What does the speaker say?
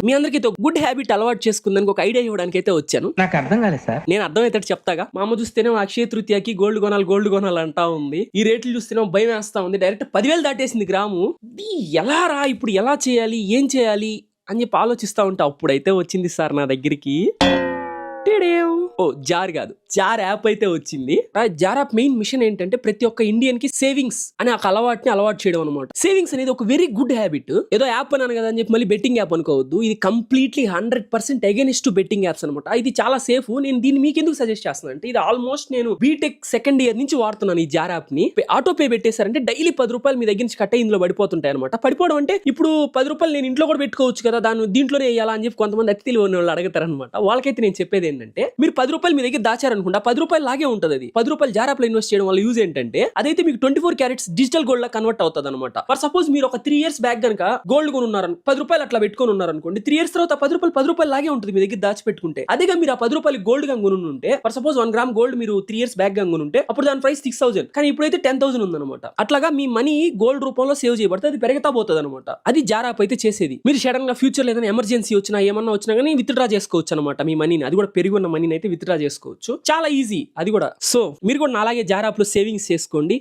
మీ అందరికీ good habit అలవాటు చేసుకుందానికి ఒక ఐడియా ఇవ్వడానికి అయితే వచ్చాను. నాకు అర్థం కాలేదు సార్. నేను అర్థమైతే చెప్తాగా. మా అమ్మ చూస్తేనే అక్షయ తృతీయకి గోల్డ్ కొనాలి అంటా ఉంది. ఈ రేట్లు చూస్తేనే భయం వేస్తా ఉంది. డైరెక్ట్ 10,000 దాటేసింది గ్రాము. ఎలా రా ఇప్పుడు ఎలా చేయాలి, ఏం చేయాలి అని చెప్పి ఆలోచిస్తా ఉంటా. అప్పుడైతే వచ్చింది సార్ నా దగ్గరికి. ఓ జార్ కాదు, జార్ యాప్ అయితే వచ్చింది. ఆ జార్ యాప్ మెయిన్ మిషన్ ఏంటంటే ప్రతి ఒక్క ఇండియన్ కి సేవింగ్స్ అనే ఒక అలవాటు చేయడం అనమాట. సేవింగ్స్ అనేది ఒక వెరీ గుడ్ హ్యాబిట్. ఏదో యాప్ అన్నాను కదా అని చెప్పి మళ్ళీ బెట్టింగ్ యాప్ అనుకోవద్దు. ఇది completely 100% against to betting apps అనమాట. ఇది చాలా సేఫ్. నేను దీన్ని మీకు ఎందుకు సజెస్ట్ చేస్తాను అంటే, ఇది ఆల్మోస్ట్ నేను బీటెక్ సెకండ్ ఇయర్ నుంచి వాడుతున్నాను ఈ జార్ యాప్ ని. ఆటో పే పెట్టేశారంటే డైలీ 10 రూపాయలు మీ దగ్గర నుంచి కట్టే ఇందులో పడిపోతుంటాయి అనమాట. పడిపోవడం అంటే ఇప్పుడు 10 రూపాయలు నేను ఇంట్లో కూడా పెట్టుకోవచ్చు కదా, దీంట్లోనే వేయాలా అని చెప్పి కొంతమంది అతి తెలివి వాళ్ళు అడుగుతారనమాట. వాళ్ళకైతే నేను చెప్పేది ఏంటంటే, మీరు 10 రూపాయలు మీ దగ్గర దాచారనుకుంటా, 10 రూపాయలు లాగే ఉంటుంది. అది 10 రూపాయలు జార్ యాప్ లో ఇన్వెస్ట్ చేయడం వల్ల యూజ్ ఏంటంటే, అదైతే మీకు 24 క్యారెట్స్ డిజిటల్ గోల్డ్ లా కన్వర్ట్ అవుతుంది అనమాట. ఫర్ సపోజ్ మీరు ఒక 3 years బ్యాక్ గనక గోల్డ్ కొని ఉన్నారు, 10 రూపాయలు అట్లా పెట్టుకొని ఉన్నారనుకోండి, 3 years తర్వాత 10 రూపాయలు లాగే ఉంటుంది మీ దగ్గర దాచిపెట్టుకుంటే. అదేగా మీరు ఆ 10 రూపాయలు గోల్డ్ గా కొనుంటే, ఫర్ సపోజ్ 1 గ్రామ్ గోల్డ్ మీరు 3 years బ్యాక్ గా కొనుంటే అప్పుడు దాని ప్రైస్ 6,000, కానీ ఇప్పుడైతే 10,000 ఉందన్నమాట. అట్లాగా మీ మనీ గోల్డ్ రూపంలో సేవ్ చేయబడితే అది పెరుగుతా పోతుంది అనమాట. అది జార్ యాప్ అయితే చేసేది. మీరు సడన్ గా ఫ్యూచర్ లో ఏదైనా ఎమర్జెన్సీ వచ్చినా ఏమన్నా వచ్చినా కానీ విత్డ్రా చేసుకోవచ్చు అనమాట మీ మనీని. అది కూడా పెరిగి ఉన్న మనీని అయితే విత్డ్రా చేసుకోవచ్చు. చాలా ఈజీ అది కూడా. సో మీరు కూడా అలాగే జార్ యాప్ లో సేవింగ్స్ చేసుకోండి.